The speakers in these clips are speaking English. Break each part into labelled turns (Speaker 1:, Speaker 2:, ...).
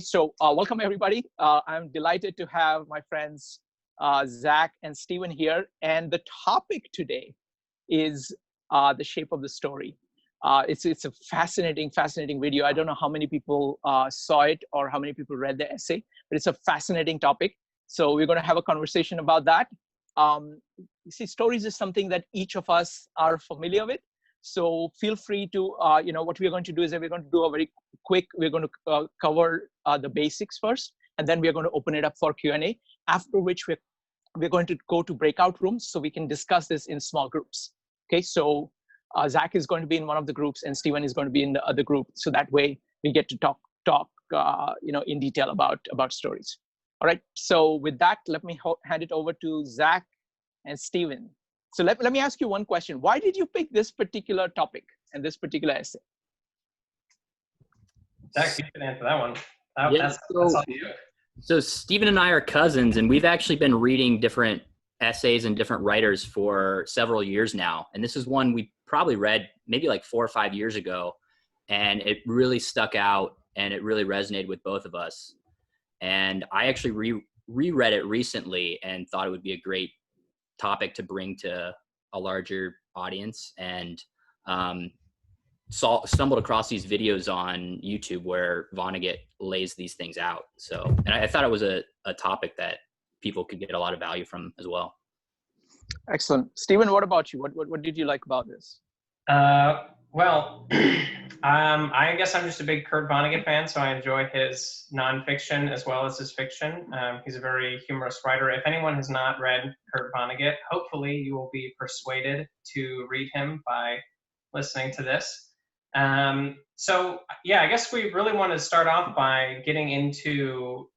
Speaker 1: So welcome everybody. I'm delighted to have my friends Zach and Steven here. And the topic today is the shape of the story. It's a fascinating video. I don't know how many people saw it or how many people read the essay, but it's a fascinating topic. So we're going to have a conversation about that. You see, stories is something that each of us are familiar with. So feel free to, what we're going to do is that we're going to do a very quick, we're going to cover the basics first, and then we're going to open it up for Q&A, after which we're going to go to breakout rooms so we can discuss this in small groups. Okay, so Zach is going to be in one of the groups and Steven is going to be in the other group. So that way we get to talk in detail about stories. All right, so with that, let me hand it over to Zach and Steven. So let me ask you one question. Why did you pick this particular topic and this particular essay?
Speaker 2: Zach, you can answer that one.
Speaker 3: That's all you. So Steven and I are cousins, and we've actually been reading different essays and different writers for several years now. And this is one we probably read maybe like 4 or 5 years ago, and it really stuck out and it really resonated with both of us. And I actually reread it recently and thought it would be a great topic to bring to a larger audience, and stumbled across these videos on YouTube where Vonnegut lays these things out. So, and I thought it was a topic that people could get a lot of value from as well.
Speaker 1: Excellent. Steven, what about you? What did you like about this?
Speaker 2: Well, I guess I'm just a big Kurt Vonnegut fan, so I enjoy his nonfiction as well as his fiction. He's a very humorous writer. If anyone has not read Kurt Vonnegut, hopefully you will be persuaded to read him by listening to this. So yeah, I guess we really want to start off by getting into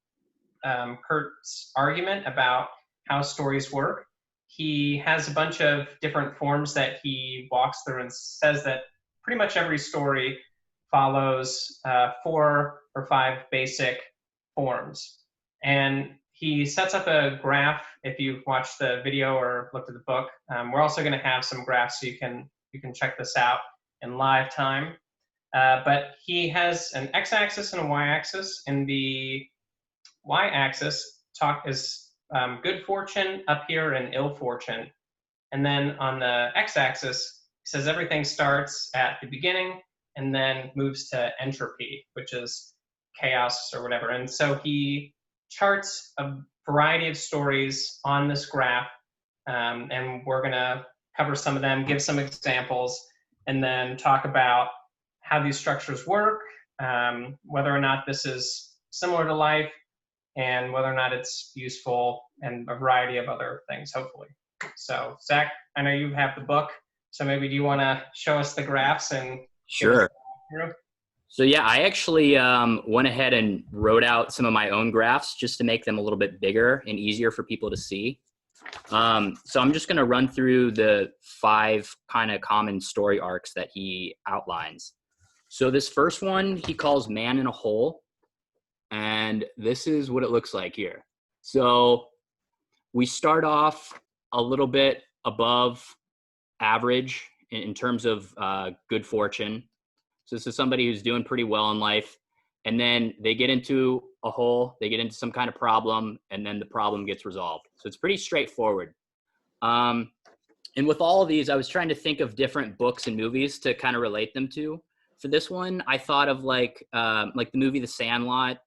Speaker 2: Kurt's argument about how stories work. He has a bunch of different forms that he walks through and says that pretty much every story follows 4 or 5 basic forms. And he sets up a graph. If you've watched the video or looked at the book, we're also going to have some graphs so you can check this out in live time. But he has an x-axis and a y-axis. In the y-axis is good fortune up here and ill fortune. And then on the x-axis, it says everything starts at the beginning and then moves to entropy, which is chaos or whatever. And so he charts a variety of stories on this graph, and we're going to cover some of them, give some examples, and then talk about how these structures work, whether or not this is similar to life, and whether or not it's useful, and a variety of other things, hopefully. So, Zach, I know you have the book, so maybe do you want to show us the graphs and...
Speaker 3: Sure. So yeah, I actually went ahead and wrote out some of my own graphs just to make them a little bit bigger and easier for people to see. So I'm just going to run through the 5 kind of common story arcs that he outlines. So this first one he calls Man in a Hole. And this is what it looks like here. So we start off a little bit above average in terms of good fortune. So this is somebody who's doing pretty well in life. And then they get into a hole, they get into some kind of problem, and then the problem gets resolved. So it's pretty straightforward. And with all of these, I was trying to think of different books and movies to kind of relate them to. For this one, I thought of like the movie The Sandlot.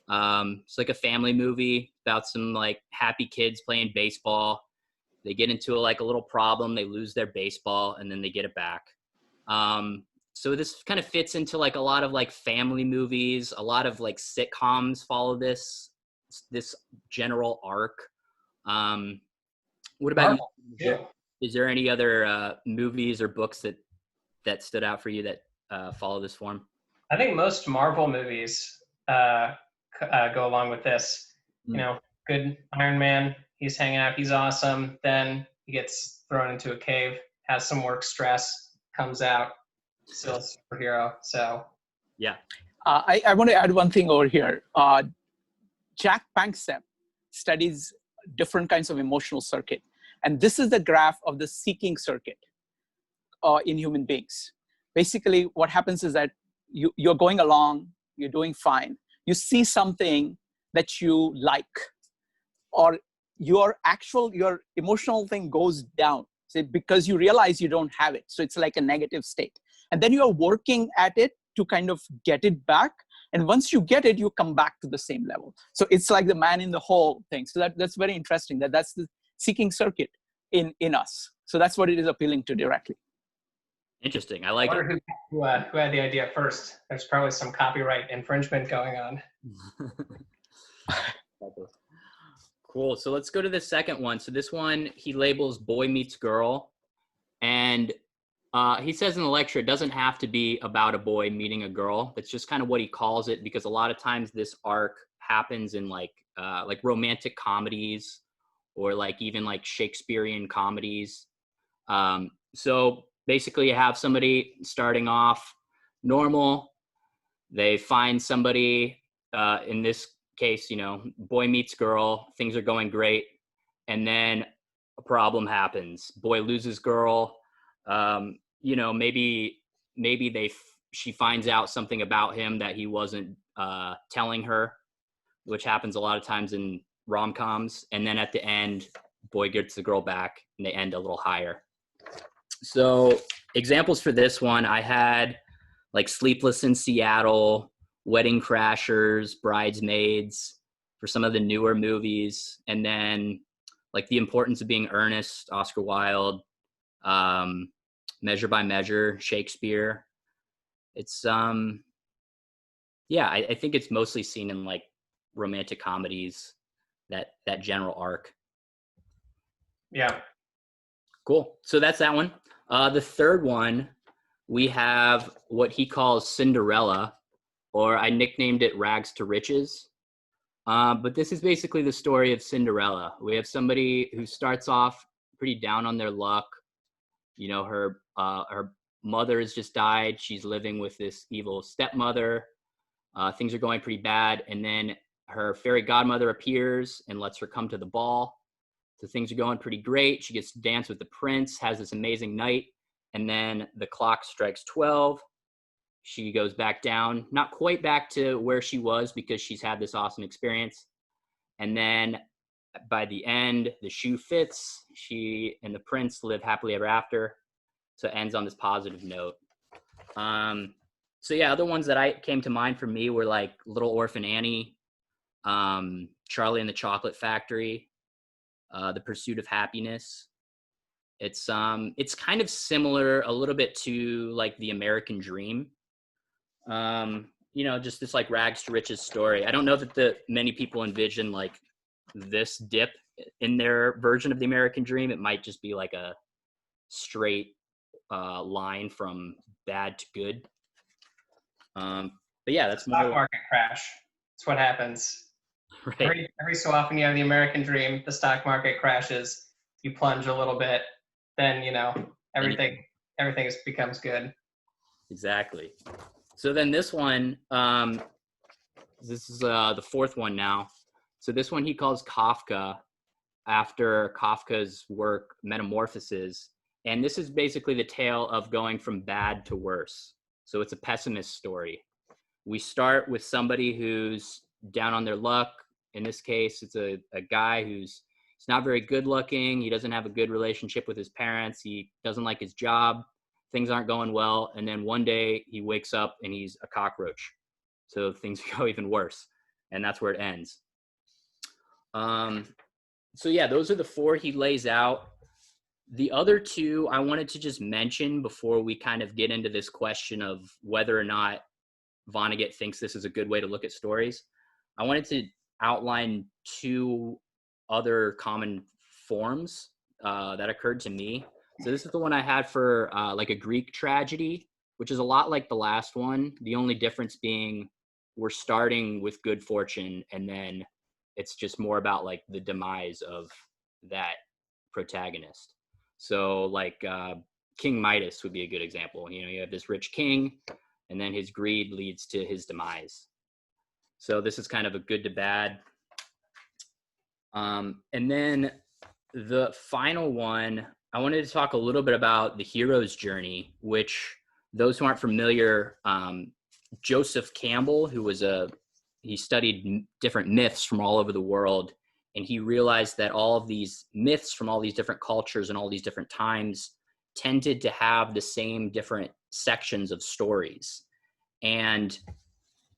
Speaker 3: It's like a family movie about some like happy kids playing baseball. They get into a little problem, they lose their baseball, and then they get it back. So this kind of fits into like a lot of like family movies. A lot of like sitcoms follow this general arc. What about you?
Speaker 2: Yeah.
Speaker 3: Is there any other movies or books that stood out for you that follow this form?
Speaker 2: I think most Marvel movies go along with this. You know, good Iron Man, he's hanging out, he's awesome. Then he gets thrown into a cave, has some work stress, comes out, still a superhero. So,
Speaker 3: yeah.
Speaker 1: I want to add one thing over here. Jack Panksepp studies different kinds of emotional circuit. And this is the graph of the seeking circuit in human beings. Basically, what happens is that you're going along, you're doing fine. you see something that you like, or your emotional thing goes down, so because you realize you don't have it. So it's like a negative state. And then you're working at it to kind of get it back. And once you get it, you come back to the same level. So it's like the man in the hole thing. So that's very interesting. That's the seeking circuit in us. So that's what it is appealing to directly.
Speaker 3: Interesting. I like
Speaker 2: it. Who had the idea first? There's probably some copyright infringement going on.
Speaker 3: Cool. So let's go to the second one. So this one, he labels boy meets girl. And he says in the lecture, it doesn't have to be about a boy meeting a girl. It's just kind of what he calls it, because a lot of times this arc happens in like romantic comedies, or like even like Shakespearean comedies. So basically you have somebody starting off normal. They find somebody, in this case, boy meets girl, things are going great. And then a problem happens. Boy loses girl. Maybe she finds out something about him that he wasn't telling her, which happens a lot of times in rom-coms. And then at the end, boy gets the girl back and they end a little higher. So examples for this one, I had like Sleepless in Seattle, Wedding Crashers, Bridesmaids for some of the newer movies. And then like The Importance of Being Earnest, Oscar Wilde, Measure by Measure, Shakespeare. It's I think it's mostly seen in like romantic comedies, that general arc.
Speaker 2: Yeah.
Speaker 3: Cool. So that's that one. The third one, we have what he calls Cinderella, or I nicknamed it Rags to Riches. But this is basically the story of Cinderella. We have somebody who starts off pretty down on their luck. Her mother has just died. She's living with this evil stepmother. Things are going pretty bad. And then her fairy godmother appears and lets her come to the ball. So things are going pretty great. She gets to dance with the prince, has this amazing night. And then the clock strikes 12. She goes back down, not quite back to where she was because she's had this awesome experience. And then by the end, the shoe fits. She and the prince live happily ever after. So it ends on this positive note. Other ones that came to mind for me were like Little Orphan Annie, Charlie and the Chocolate Factory, The Pursuit of Happiness. It's kind of similar a little bit to like The American Dream. Just this like rags to riches story. I don't know that many people envision like this dip in their version of The American Dream. It might just be like a straight line from bad to good. That's
Speaker 2: stock market crash. That's what happens. Right. Every so often you have The American Dream, the stock market crashes, you plunge a little bit, then everything becomes good.
Speaker 3: Exactly. So then this one, this is the fourth one now. So this one he calls Kafka, after Kafka's work Metamorphosis. And this is basically the tale of going from bad to worse. So it's a pessimist story. We start with somebody who's down on their luck. In this case, it's a guy who's not very good looking. He doesn't have a good relationship with his parents. He doesn't like his job. Things aren't going well. And then one day he wakes up and he's a cockroach. So things go even worse. And that's where it ends. Those are the four he lays out. The other two I wanted to just mention before we kind of get into this question of whether or not Vonnegut thinks this is a good way to look at stories. I wanted to outline two other common forms that occurred to me. So this is the one I had for like a Greek tragedy, which is a lot like the last one. The only difference being we're starting with good fortune, and then it's just more about like the demise of that protagonist. So like King Midas would be a good example. You have this rich king, and then his greed leads to his demise. So this is kind of a good to bad. And then the final one, I wanted to talk a little bit about the hero's journey, which those who aren't familiar, Joseph Campbell, who was he studied different myths from all over the world, and he realized that all of these myths from all these different cultures and all these different times tended to have the same different sections of stories. And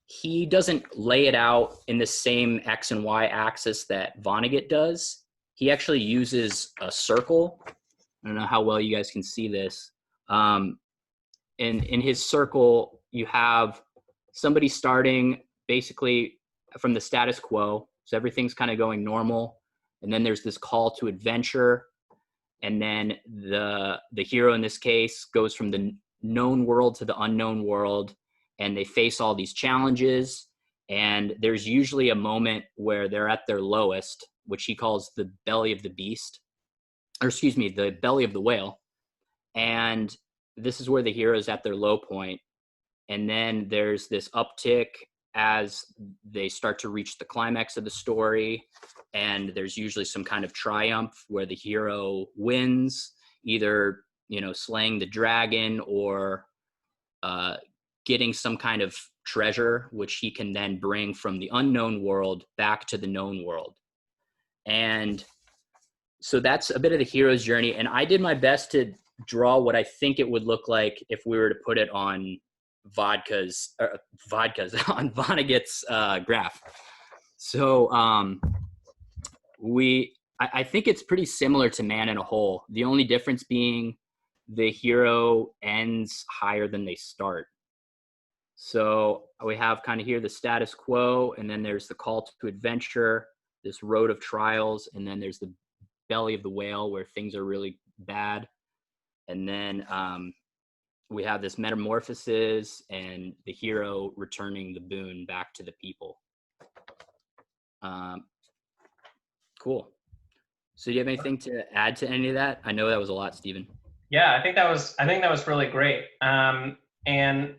Speaker 3: he doesn't lay it out in the same X and Y axis that Vonnegut does. He actually uses a circle. I don't know how well you guys can see this. In his circle, you have somebody starting basically from the status quo. So everything's kind of going normal. And then there's this call to adventure. And then the hero in this case goes from the known world to the unknown world, and they face all these challenges. And there's usually a moment where they're at their lowest, which he calls the belly of the beast, or excuse me, the belly of the whale. And this is where the hero is at their low point. And then there's this uptick as they start to reach the climax of the story. And there's usually some kind of triumph where the hero wins, either, you know, slaying the dragon or getting some kind of treasure, which he can then bring from the unknown world back to the known world. And so that's a bit of the hero's journey. And I did my best to draw what I think it would look like if we were to put it on on Vonnegut's graph. So I think it's pretty similar to Man in a Hole. The only difference being the hero ends higher than they start. So we have kind of here the status quo, and then there's the call to adventure, this road of trials, and then there's the belly of the whale where things are really bad. And then we have this metamorphosis and the hero returning the boon back to the people. Cool. So do you have anything to add to any of that? I know that was a lot, Stephen.
Speaker 2: Yeah, I think that was really great. And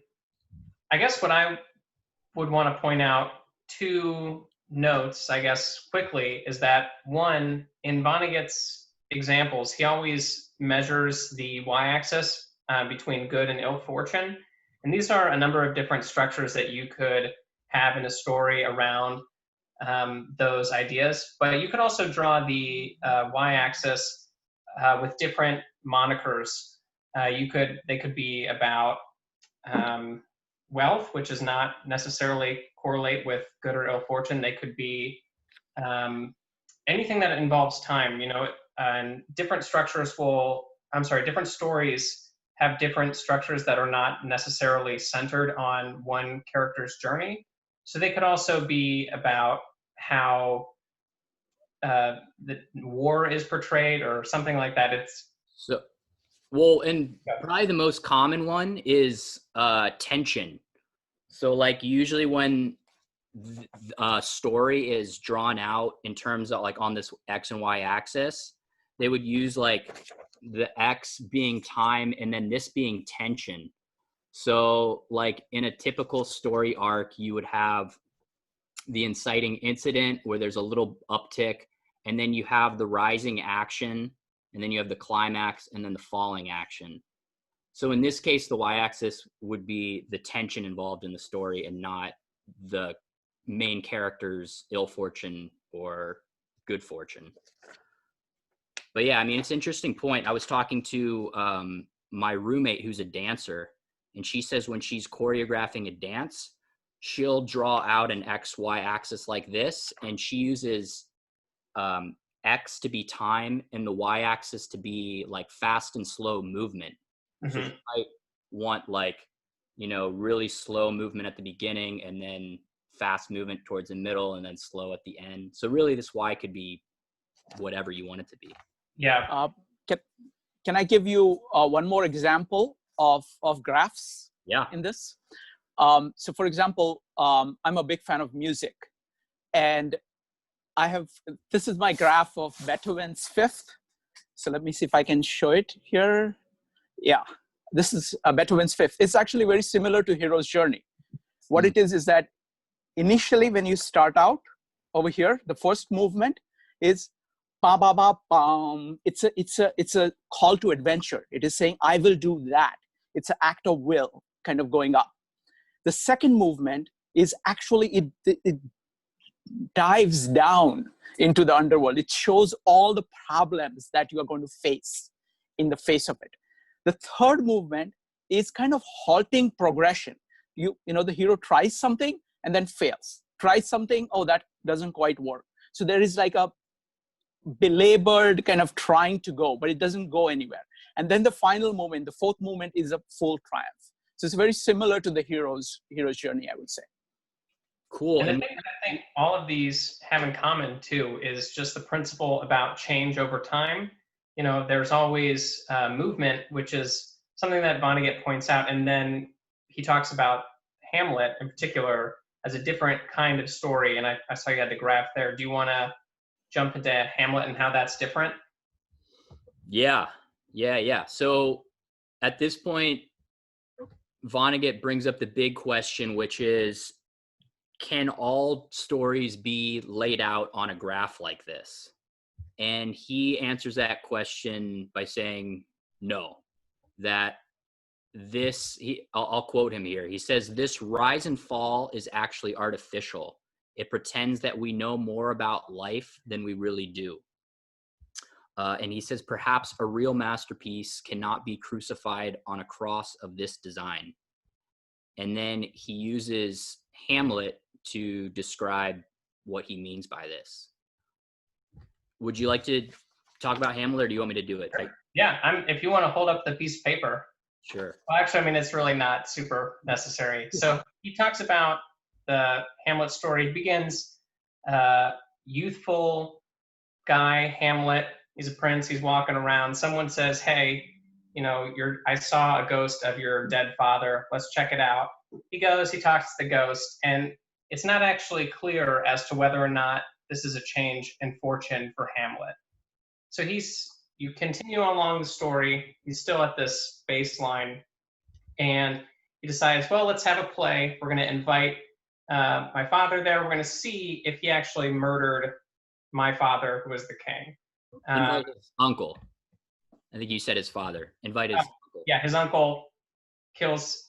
Speaker 2: I guess what I would want to point out, two notes, I guess, quickly, is that one, in Vonnegut's examples, he always measures the y-axis between good and ill fortune. And these are a number of different structures that you could have in a story around those ideas. But you could also draw the y-axis with different monikers. They could be about wealth, which is not necessarily correlate with good or ill fortune. They could be anything that involves time, you know, and different stories have different structures that are not necessarily centered on one character's journey. So they could also be about how the war is portrayed or something like that.
Speaker 3: And probably the most common one is tension. So like usually when a story is drawn out in terms of like on this X and Y axis, they would use like the X being time and then this being tension. So like in a typical story arc, you would have the inciting incident where there's a little uptick, and then you have the rising action, and then you have the climax, and then the falling action. So in this case, the y-axis would be the tension involved in the story and not the main character's ill fortune or good fortune. But yeah, I mean, it's an interesting point. I was talking to my roommate who's a dancer, and she says when she's choreographing a dance, she'll draw out an XY axis like this, and she uses X to be time and the Y axis to be like fast and slow movement. Mm-hmm. So you might want like, you know, really slow movement at the beginning and then fast movement towards the middle and then slow at the end. So really this Y could be whatever you want it to be.
Speaker 2: Yeah.
Speaker 1: Can I give you one more example of graphs in this? So for example, I'm a big fan of music, and this is my graph of Beethoven's Fifth. So let me see if I can show it here. Yeah, this is Beethoven's Fifth. It's actually very similar to Hero's Journey. What it is that initially when you start out over here, the first movement is ba ba ba bam. It's a call to adventure. It is saying I will do that. It's an act of will kind of going up. The second movement is actually, it dives down into the underworld. It shows all the problems that you are going to face in the face of it. The third movement is kind of halting progression. You know, the hero tries something and then fails. Tries something, oh, that doesn't quite work. So there is like a belabored kind of trying to go, but it doesn't go anywhere. And then the final moment, the fourth moment, is a full triumph. So it's very similar to the hero's journey, I would say.
Speaker 2: Cool. And the thing that I think all of these have in common too is just the principle about change over time. You know, there's always movement, which is something that Vonnegut points out. And then he talks about Hamlet in particular as a different kind of story. And I saw you had the graph there. Do you want to jump into Hamlet and how that's different?
Speaker 3: Yeah. So at this point, Vonnegut brings up the big question, which is, can all stories be laid out on a graph like this? And he answers that question by saying no, that I'll quote him here. He says, this rise and fall is actually artificial. It pretends that we know more about life than we really do. And he says, perhaps a real masterpiece cannot be crucified on a cross of this design. And then he uses Hamlet to describe what he means by this. Would you like to talk about Hamlet, or do you want me to do it?
Speaker 2: Yeah, if you want to hold up the piece of paper.
Speaker 3: Sure.
Speaker 2: Well, actually, I mean, it's really not super necessary. So he talks about the Hamlet story. It begins, youthful guy, Hamlet. He's a prince. He's walking around. Someone says, hey, you know, I saw a ghost of your dead father. Let's check it out. He goes, he talks to the ghost, and it's not actually clear as to whether or not this is a change in fortune for Hamlet. So you continue along the story. He's still at this baseline, and he decides, well, let's have a play. We're going to invite my father there. We're going to see if he actually murdered my father, who was the king.
Speaker 3: Invite his uncle. I think you said his father. Invite his uncle.
Speaker 2: Yeah, his uncle kills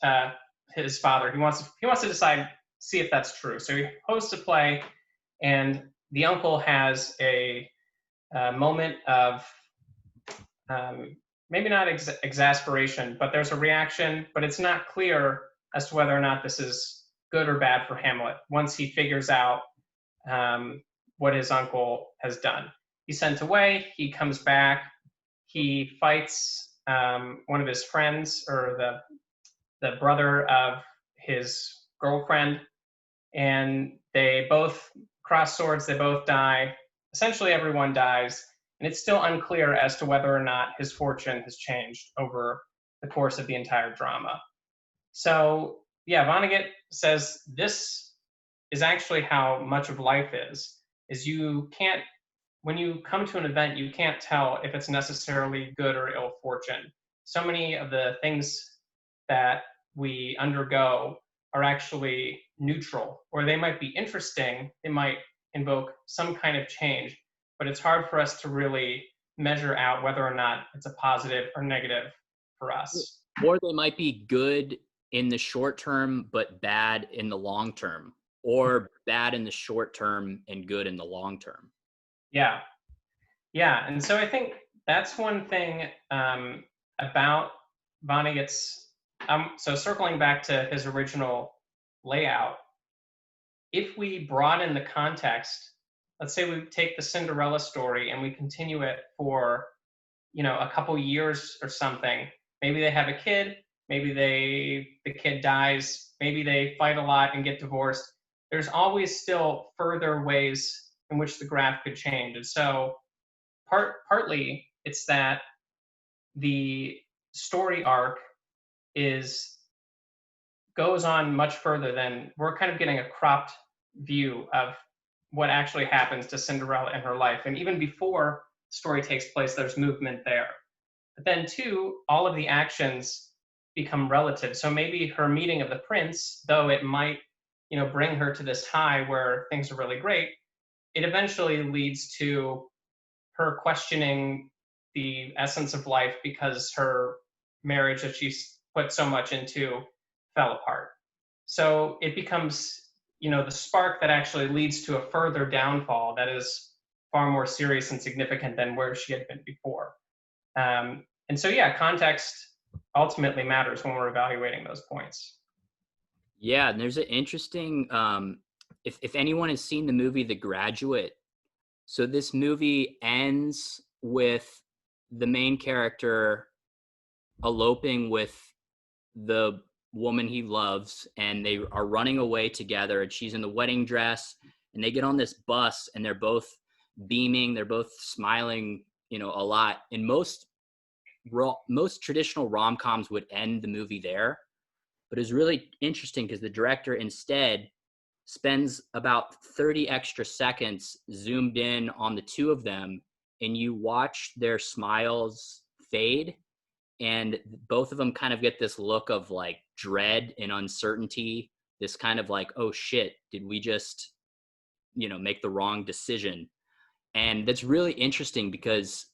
Speaker 2: his father. He wants to decide, see if that's true. So he hosts a play, and the uncle has a moment of maybe not exasperation, but there's a reaction, but it's not clear as to whether or not this is good or bad for Hamlet once he figures out what his uncle has done. He's sent away, he comes back, he fights one of his friends, or the brother of his girlfriend, and they both cross swords, they both die. Essentially everyone dies, and it's still unclear as to whether or not his fortune has changed over the course of the entire drama. So yeah, Vonnegut says this is actually how much of life is you can't, when you come to an event, you can't tell if it's necessarily good or ill fortune. So many of the things that we undergo are actually neutral, or they might be interesting, they might invoke some kind of change, but it's hard for us to really measure out whether or not it's a positive or negative for us.
Speaker 3: Or they might be good in the short term, but bad in the long term, or bad in the short term and good in the long term.
Speaker 2: Yeah. And so I think that's one thing about Vonnegut's, so circling back to his original layout, if we broaden the context, let's say we take the Cinderella story and we continue it for, a couple years or something. Maybe they have a kid, maybe the kid dies, maybe they fight a lot and get divorced. There's always still further ways in which the graph could change. And so partly it's that the story arc goes on much further than, we're kind of getting a cropped view of what actually happens to Cinderella in her life. And even before the story takes place, there's movement there. But then too, all of the actions become relative. So maybe her meeting of the prince, though it might, bring her to this high where things are really great, it eventually leads to her questioning the essence of life because her marriage that she's put so much into fell apart. So it becomes the spark that actually leads to a further downfall that is far more serious and significant than where she had been before. And so, yeah, context ultimately matters when we're evaluating those points.
Speaker 3: Yeah, and there's an interesting, if anyone has seen the movie The Graduate, so this movie ends with the main character eloping with the woman he loves, and they are running away together, and she's in the wedding dress, and they get on this bus, and they're both beaming, they're both smiling, a lot. And most traditional rom-coms would end the movie there, but it's really interesting because the director instead spends about 30 extra seconds zoomed in on the two of them, and you watch their smiles fade, and both of them kind of get this look of like dread and uncertainty, this kind of like, oh shit, did we just, make the wrong decision? And that's really interesting because,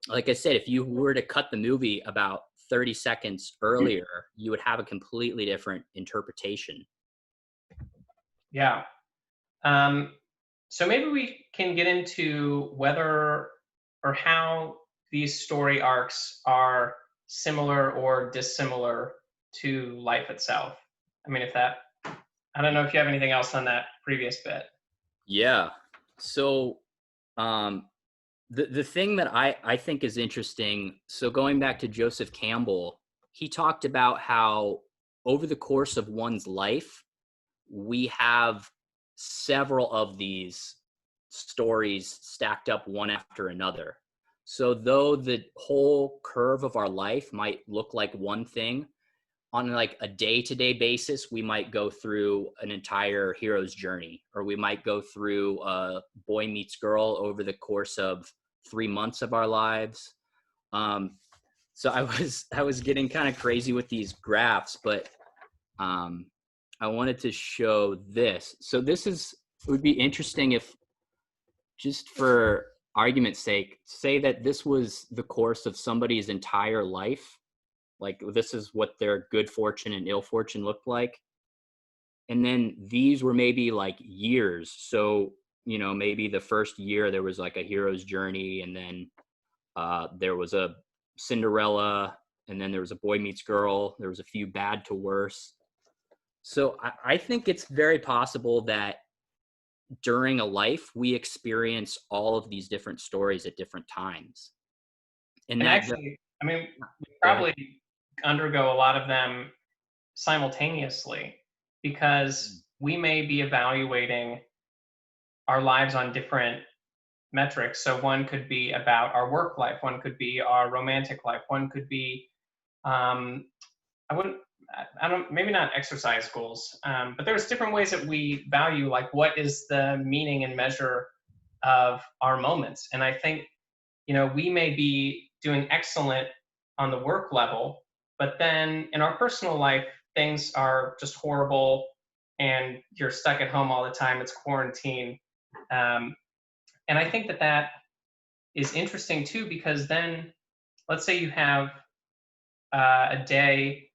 Speaker 3: like I said, if you were to cut the movie about 30 seconds earlier, you would have a completely different interpretation.
Speaker 2: Yeah. So maybe we can get into whether or how these story arcs are similar or dissimilar to life itself. I mean, I don't know if you have anything else on that previous bit.
Speaker 3: Yeah. So the thing that I think is interesting, so going back to Joseph Campbell, he talked about how over the course of one's life, we have several of these stories stacked up one after another. So though the whole curve of our life might look like one thing, on like a day-to-day basis, we might go through an entire hero's journey, or we might go through a boy meets girl over the course of 3 months of our lives. So I was getting kind of crazy with these graphs, but I wanted to show this. So it would be interesting if, just for argument's sake, say that this was the course of somebody's entire life. Like this is what their good fortune and ill fortune looked like. And then these were maybe like years. So, maybe the first year there was like a hero's journey, and then there was a Cinderella, and then there was a boy meets girl. There was a few bad to worse. So I think it's very possible that during a life, we experience all of these different stories at different times.
Speaker 2: And actually, I mean, we probably undergo a lot of them simultaneously, because we may be evaluating our lives on different metrics. So one could be about our work life, one could be our romantic life, one could be maybe not exercise goals, but there's different ways that we value, like what is the meaning and measure of our moments. And I think, we may be doing excellent on the work level, but then in our personal life, things are just horrible and you're stuck at home all the time, it's quarantine. And I think that is interesting too, because then let's say you have a day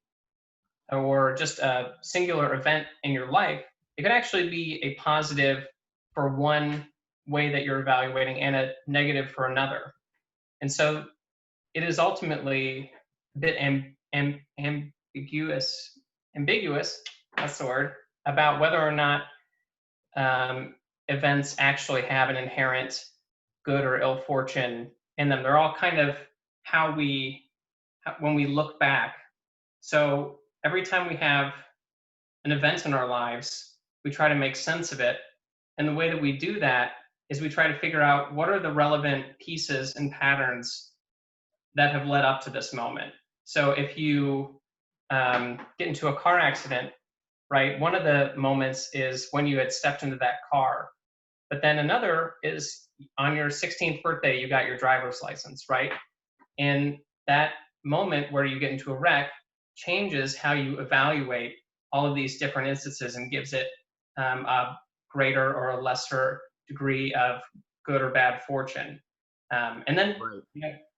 Speaker 2: or just a singular event in your life, it could actually be a positive for one way that you're evaluating and a negative for another. And so it is ultimately a bit ambiguous, that's the word, about whether or not events actually have an inherent good or ill fortune in them. They're all kind of when we look back. So every time we have an event in our lives, we try to make sense of it. And the way that we do that is we try to figure out what are the relevant pieces and patterns that have led up to this moment. So if you get into a car accident, right, one of the moments is when you had stepped into that car. But then another is on your 16th birthday, you got your driver's license, right? And that moment where you get into a wreck changes how you evaluate all of these different instances and gives it a greater or a lesser degree of good or bad fortune. And then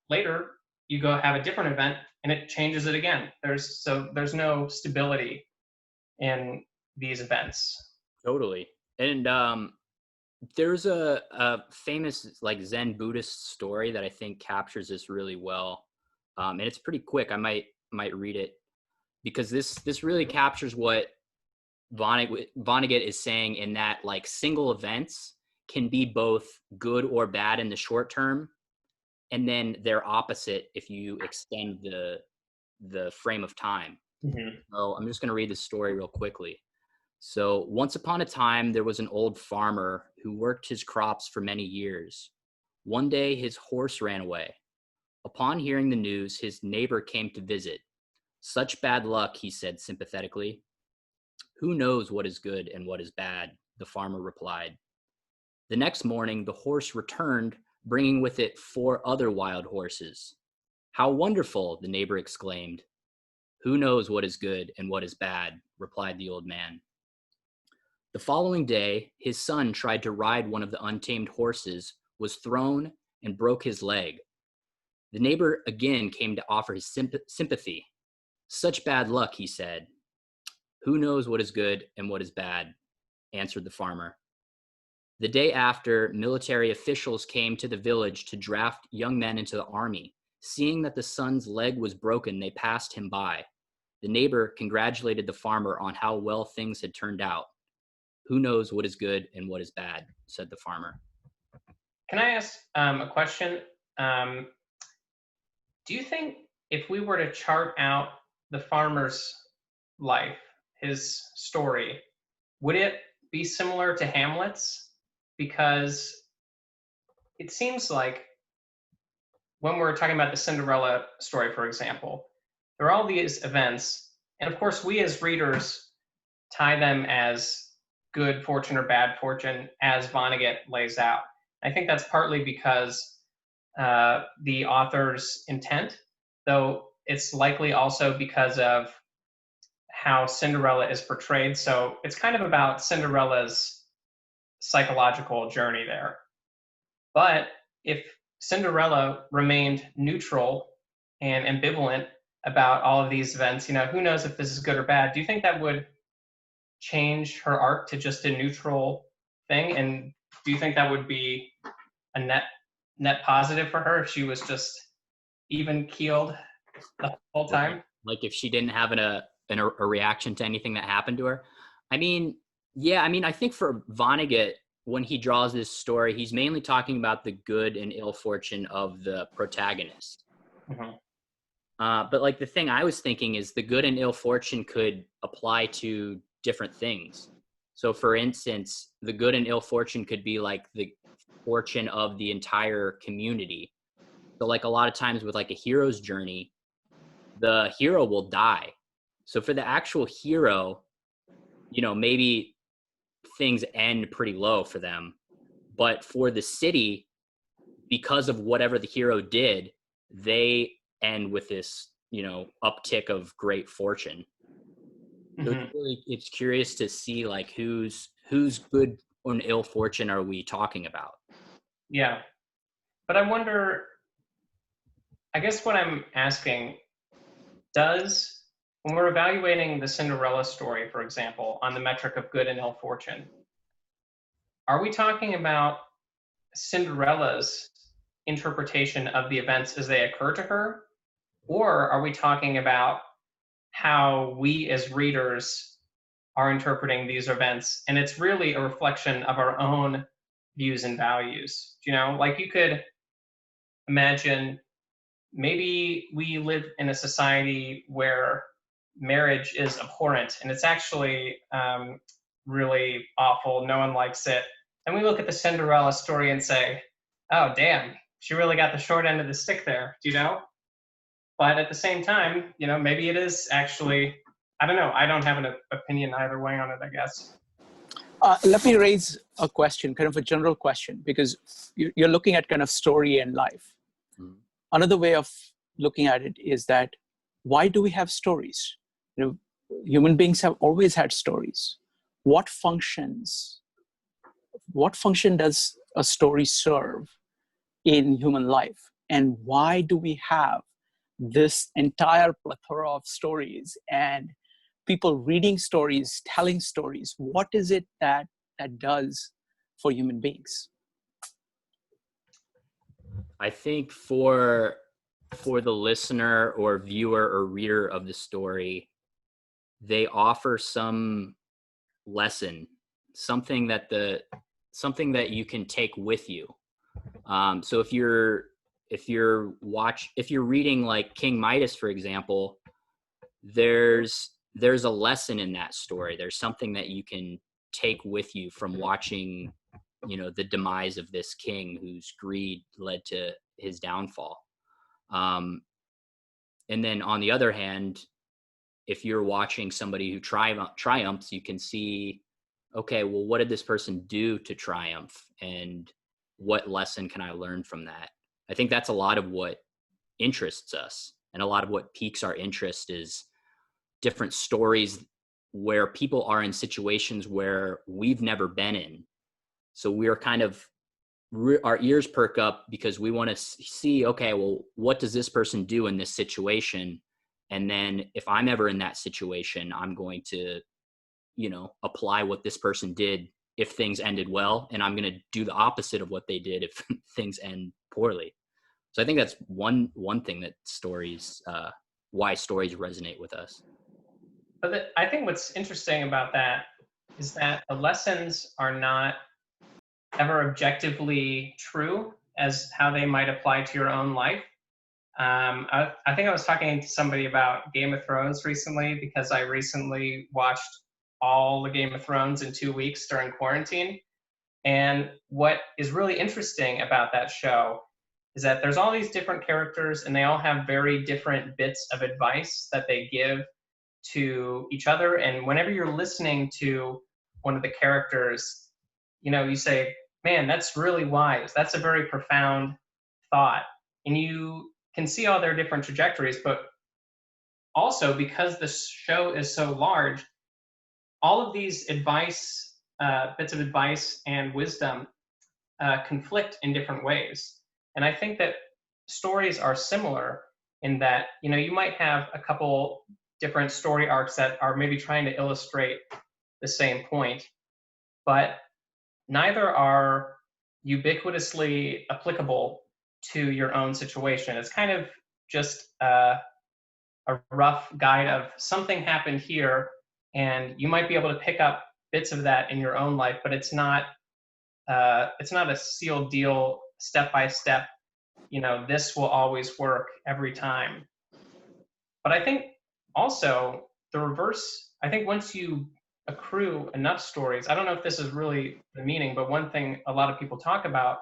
Speaker 2: later you go have a different event and it changes it again. There's no stability in these events.
Speaker 3: Totally. And there's a famous like Zen Buddhist story that I think captures this really well. And it's pretty quick. I might read it because this really captures what Vonnegut is saying, in that like single events can be both good or bad in the short term, and then they're opposite if you extend the frame of time.
Speaker 2: Mm-hmm.
Speaker 3: So I'm just going to read this story real quickly. So once upon a time, there was an old farmer who worked his crops for many years. One day, his horse ran away. Upon hearing the news, his neighbor came to visit. "Such bad luck," he said sympathetically. "Who knows what is good and what is bad?" the farmer replied. The next morning, the horse returned, bringing with it 4 other wild horses. "How wonderful," the neighbor exclaimed. "Who knows what is good and what is bad?" replied the old man. The following day, his son tried to ride one of the untamed horses, was thrown, and broke his leg. The neighbor again came to offer his sympathy. "Such bad luck," he said. "Who knows what is good and what is bad?" answered the farmer. The day after, military officials came to the village to draft young men into the army. Seeing that the son's leg was broken, they passed him by. The neighbor congratulated the farmer on how well things had turned out. "Who knows what is good and what is bad?" said the farmer.
Speaker 2: Can I ask a question? Do you think if we were to chart out the farmer's life, his story, would it be similar to Hamlet's? Because it seems like when we're talking about the Cinderella story, for example, there are all these events, and of course we as readers tie them as good fortune or bad fortune as Vonnegut lays out. I think that's partly because the author's intent, though it's likely also because of how Cinderella is portrayed. So it's kind of about Cinderella's psychological journey there. But if Cinderella remained neutral and ambivalent about all of these events, who knows if this is good or bad? Do you think that would change her arc to just a neutral thing? And do you think that would be a net positive for her if she was just even keeled the whole time?
Speaker 3: Like if she didn't have a reaction to anything that happened to her? I mean, yeah, I think for Vonnegut, when he draws this story, he's mainly talking about the good and ill fortune of the protagonist.
Speaker 2: Mm-hmm.
Speaker 3: But like the thing I was thinking is the good and ill fortune could apply to different things. So for instance, the good and ill fortune could be like the fortune of the entire community. So like a lot of times with like a hero's journey, the hero will die. So for the actual hero, maybe things end pretty low for them. But for the city, because of whatever the hero did, they end with this, uptick of great fortune. So it's curious to see like whose good or ill fortune are we talking about?
Speaker 2: Yeah. But I wonder, I guess what I'm asking, when we're evaluating the Cinderella story, for example, on the metric of good and ill fortune, are we talking about Cinderella's interpretation of the events as they occur to her? Or are we talking about how we as readers are interpreting these events? And it's really a reflection of our own views and values. Like you could imagine maybe we live in a society where marriage is abhorrent and it's actually really awful. No one likes it. And we look at the Cinderella story and say, oh, damn, she really got the short end of the stick there, But at the same time, maybe it is actually, I don't know. I don't have an opinion either way on it, I guess.
Speaker 1: Let me raise a question, kind of a general question, because you're looking at kind of story and life. Mm-hmm. Another way of looking at it is that why do we have stories? Human beings have always had stories. What function does a story serve in human life? And why do we have this entire plethora of stories and people reading stories, telling stories? What is it that does for human beings?
Speaker 3: I think for the listener or viewer or reader of the story, they offer some lesson, something that you can take with you. So if you're reading like King Midas, for example, there's a lesson in that story. There's something that you can take with you from watching, the demise of this king whose greed led to his downfall. And then on the other hand, if you're watching somebody who triumphs, you can see, okay, well, what did this person do to triumph? And what lesson can I learn from that? I think that's a lot of what interests us, and a lot of what piques our interest is different stories where people are in situations where we've never been in. So we're kind of, our ears perk up because we want to see, okay, well, what does this person do in this situation? And then if I'm ever in that situation, I'm going to, apply what this person did if things ended well, and I'm going to do the opposite of what they did if things end poorly. So I think that's one thing that why stories resonate with us.
Speaker 2: But I think what's interesting about that is that the lessons are not ever objectively true as how they might apply to your own life. I think I was talking to somebody about Game of Thrones recently, because I recently watched all the Game of Thrones in 2 weeks during quarantine. And what is really interesting about that show is that there's all these different characters, and they all have very different bits of advice that they give to each other. And whenever you're listening to one of the characters, you say, man, that's really wise. That's a very profound thought. And you can see all their different trajectories, but also because the show is so large, all of these bits of advice and wisdom conflict in different ways. And I think that stories are similar in that, you might have a couple different story arcs that are maybe trying to illustrate the same point, but neither are ubiquitously applicable to your own situation. It's kind of just a rough guide of something happened here, and you might be able to pick up bits of that in your own life, but it's not a sealed deal, step by step, this will always work every time. But I think also the reverse, I think once you accrue enough stories, I don't know if this is really the meaning, but one thing a lot of people talk about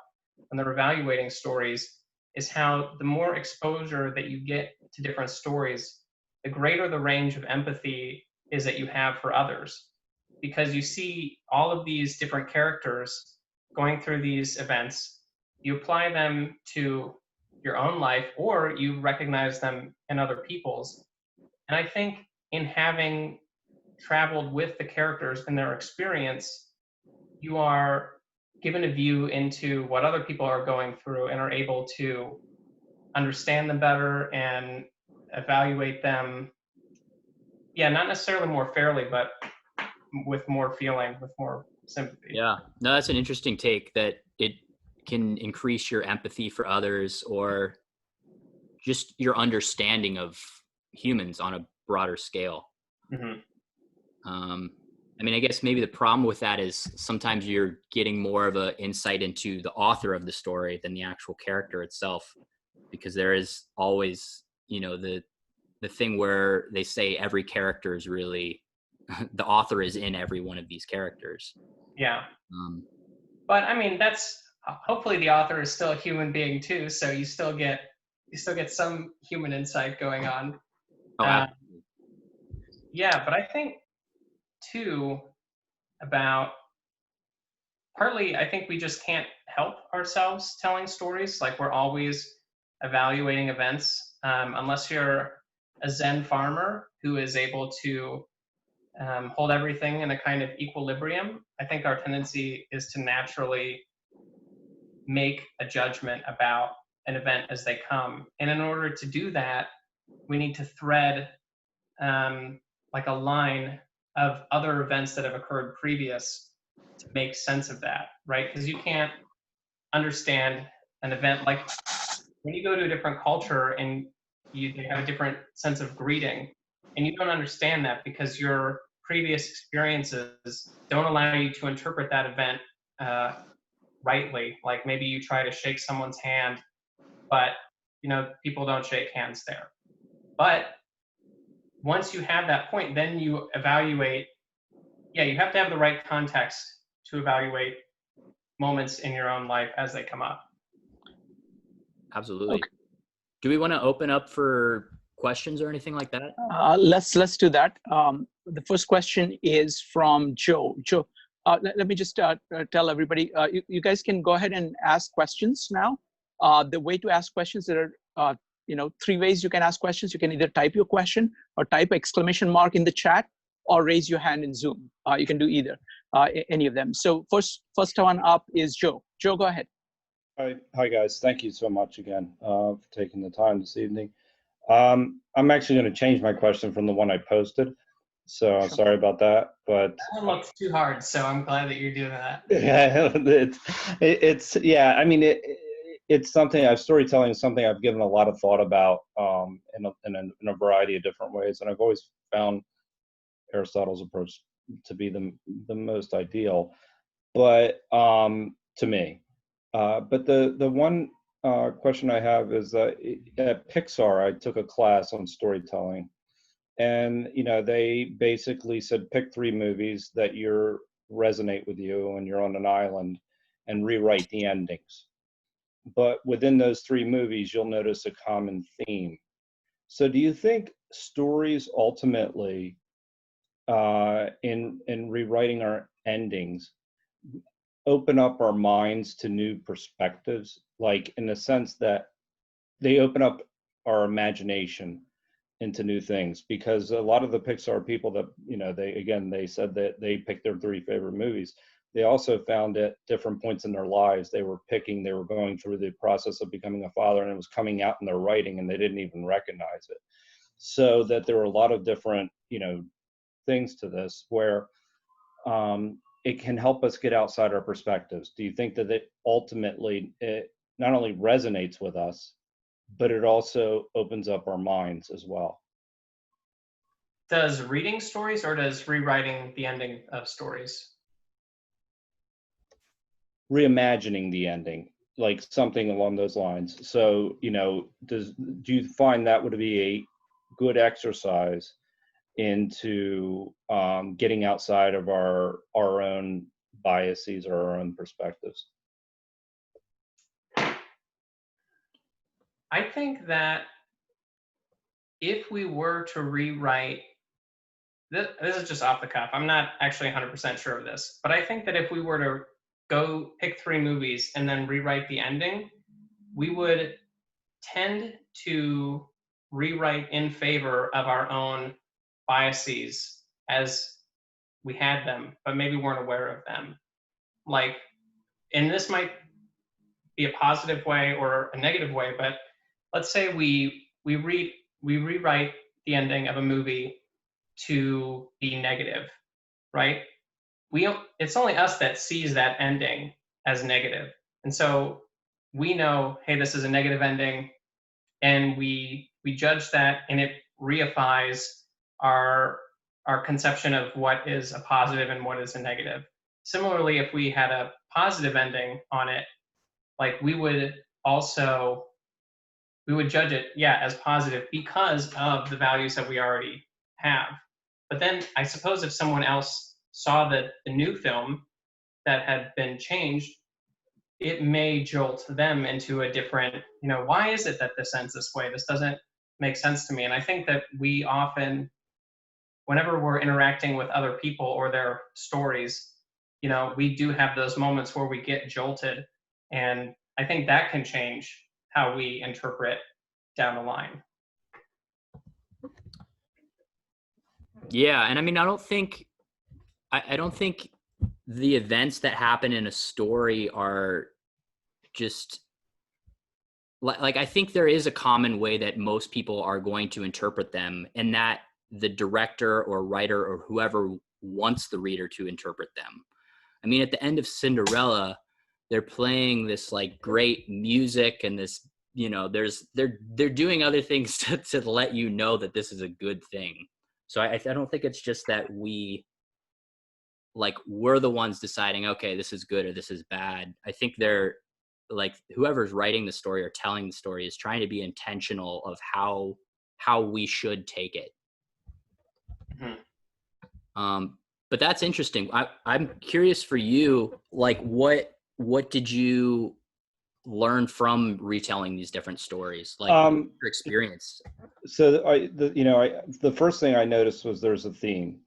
Speaker 2: when they're evaluating stories is how the more exposure that you get to different stories, the greater the range of empathy is that you have for others. Because you see all of these different characters going through these events, you apply them to your own life, or you recognize them in other people's. And I think in having traveled with the characters and their experience, you are given a view into what other people are going through and are able to understand them better and evaluate them, not necessarily more fairly, but with more feeling, with more sympathy.
Speaker 3: Yeah, no, that's an interesting take, that it can increase your empathy for others, or just your understanding of humans on a broader scale.
Speaker 2: Mm-hmm.
Speaker 3: I guess maybe the problem with that is sometimes you're getting more of an insight into the author of the story than the actual character itself, because there is always, the thing where they say every character is really, the author is in every one of these characters.
Speaker 2: Yeah. But that's, hopefully the author is still a human being too, so you still get some human insight going on. Yeah, but I think too, about partly, I think we just can't help ourselves telling stories. Like, we're always evaluating events, unless you're a Zen farmer who is able to hold everything in a kind of equilibrium. I think our tendency is to naturally make a judgment about an event as they come. And in order to do that, we need to thread like a line of other events that have occurred previous to make sense of that, right? Because you can't understand an event like when you go to a different culture and they have a different sense of greeting, and you don't understand that because your previous experiences don't allow you to interpret that event rightly. Like maybe you try to shake someone's hand, but people don't shake hands there. But once you have that point, then you evaluate. Yeah, you have to have the right context to evaluate moments in your own life as they come up.
Speaker 3: Absolutely.
Speaker 1: Okay.
Speaker 3: Do we want to open up for questions or anything like that?
Speaker 1: Let's do that. The first question is from Joe. Joe, let me just tell everybody, you guys can go ahead and ask questions now. The way to ask questions, there are 3 ways you can ask questions. You can either type your question or type exclamation mark in the chat or raise your hand in Zoom. You can do either, any of them. So first one up is Joe. Joe, go ahead.
Speaker 4: Hi guys, thank you so much again for taking the time this evening. I'm actually going to change my question from the one I posted, so
Speaker 1: Sure.
Speaker 4: Sorry about that. But
Speaker 2: that one looks too hard, so I'm glad that you're doing that.
Speaker 4: Yeah, I mean, it's something. Storytelling is something I've given a lot of thought about in a variety of different ways, and I've always found Aristotle's approach to be the most ideal, but to me. But the one question I have is at Pixar, I took a class on storytelling, and they basically said pick 3 movies that resonate with you, and you're on an island, and rewrite the endings. But within those 3 movies, you'll notice a common theme. So, do you think stories ultimately, in rewriting our endings, open up our minds to new perspectives, like in the sense that they open up our imagination into new things? Because a lot of the Pixar people that, they said that they picked their 3 favorite movies. They also found at different points in their lives, they were going through the process of becoming a father, and it was coming out in their writing, and they didn't even recognize it. So that there were a lot of different, things to this where, it can help us get outside our perspectives. Do you think that it not only resonates with us, but it also opens up our minds as well?
Speaker 2: Does reading stories or does rewriting the ending of stories?
Speaker 4: Reimagining the ending, like something along those lines. So, do you find that would be a good exercise into getting outside of our own biases or our own perspectives?
Speaker 2: I think that if we were to rewrite, this is just off the cuff, I'm not actually 100% sure of this, but I think that if we were to go pick 3 movies and then rewrite the ending, we would tend to rewrite in favor of our own biases as we had them, but maybe weren't aware of them. Like, and this might be a positive way or a negative way, but let's say we rewrite the ending of a movie to be negative, right? It's only us that sees that ending as negative. And so we know, hey, this is a negative ending, and we judge that, and it reifies our conception of what is a positive and what is a negative. Similarly, if we had a positive ending on it, like we would judge it, as positive because of the values that we already have. But then I suppose if someone else saw the new film that had been changed, it may jolt them into a different, why is it that this ends this way? This doesn't make sense to me. And I think that we often, whenever we're interacting with other people or their stories, we do have those moments where we get jolted. And I think that can change how we interpret down the line.
Speaker 3: Yeah, and I mean, I don't think the events that happen in a story are just like I think there is a common way that most people are going to interpret them, and that the director or writer or whoever wants the reader to interpret them. I mean, at the end of Cinderella, they're playing this like great music and this, you know, they're doing other things to let you know that this is a good thing. So I don't think it's just that we're the ones deciding, okay, this is good or this is bad. I think they're like, whoever's writing the story or telling the story is trying to be intentional of how we should take it. Mm-hmm. But that's interesting. I'm curious for you, like what did you learn from retelling these different stories? Like your experience?
Speaker 4: So the first thing I noticed was there's a theme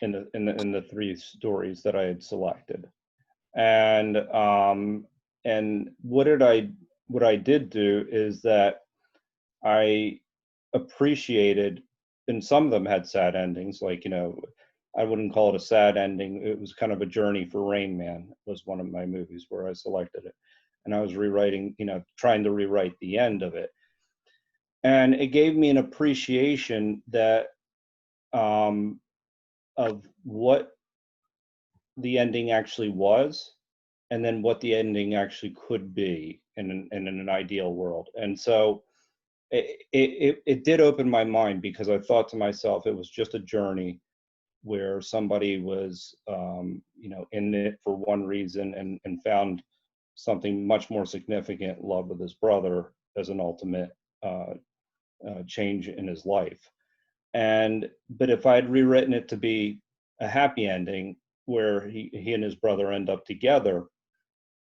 Speaker 4: in the three stories that I had selected, and what I did do is that I appreciated, and some of them had sad endings, like, you know, I wouldn't call it a sad ending. It was kind of a journey for Rain Man, was one of my movies where I selected it. And I was rewriting, you know, trying to rewrite the end of it. And it gave me an appreciation that of what the ending actually was, and then what the ending actually could be in an ideal world. And so it did open my mind, because I thought to myself, it was just a journey where somebody was, you know, in it for one reason and found something much more significant, love with his brother, as an ultimate change in his life. But if I had rewritten it to be a happy ending where he and his brother end up together,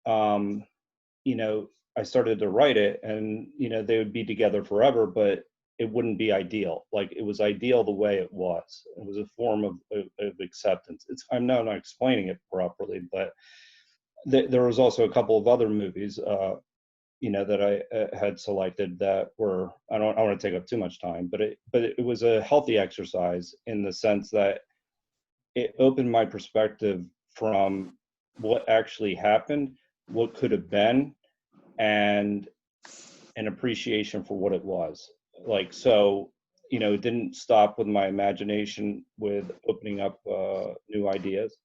Speaker 4: you know, I started to write it, and, you know, they would be together forever, but it wouldn't be ideal. Like, it was ideal the way it was. It was a form of acceptance. I'm not explaining it properly, but there was also a couple of other movies, you know, that I had selected that were, I don't want to take up too much time, but it was a healthy exercise in the sense that it opened my perspective from what actually happened, what could have been, and an appreciation for what it was. Like, so, you know, it didn't stop with my imagination with opening up new ideas,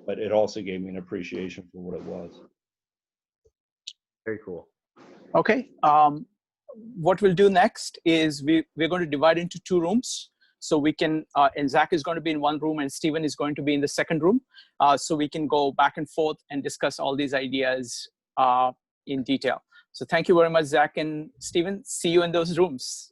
Speaker 4: but it also gave me an appreciation for what it was.
Speaker 3: Very cool.
Speaker 1: Okay. What we'll do next is we're going to divide into two rooms. So we can, and Zach is going to be in one room and Stephen is going to be in the second room. So we can go back and forth and discuss all these ideas in detail. So thank you very much, Zach and Stephen. See you in those rooms.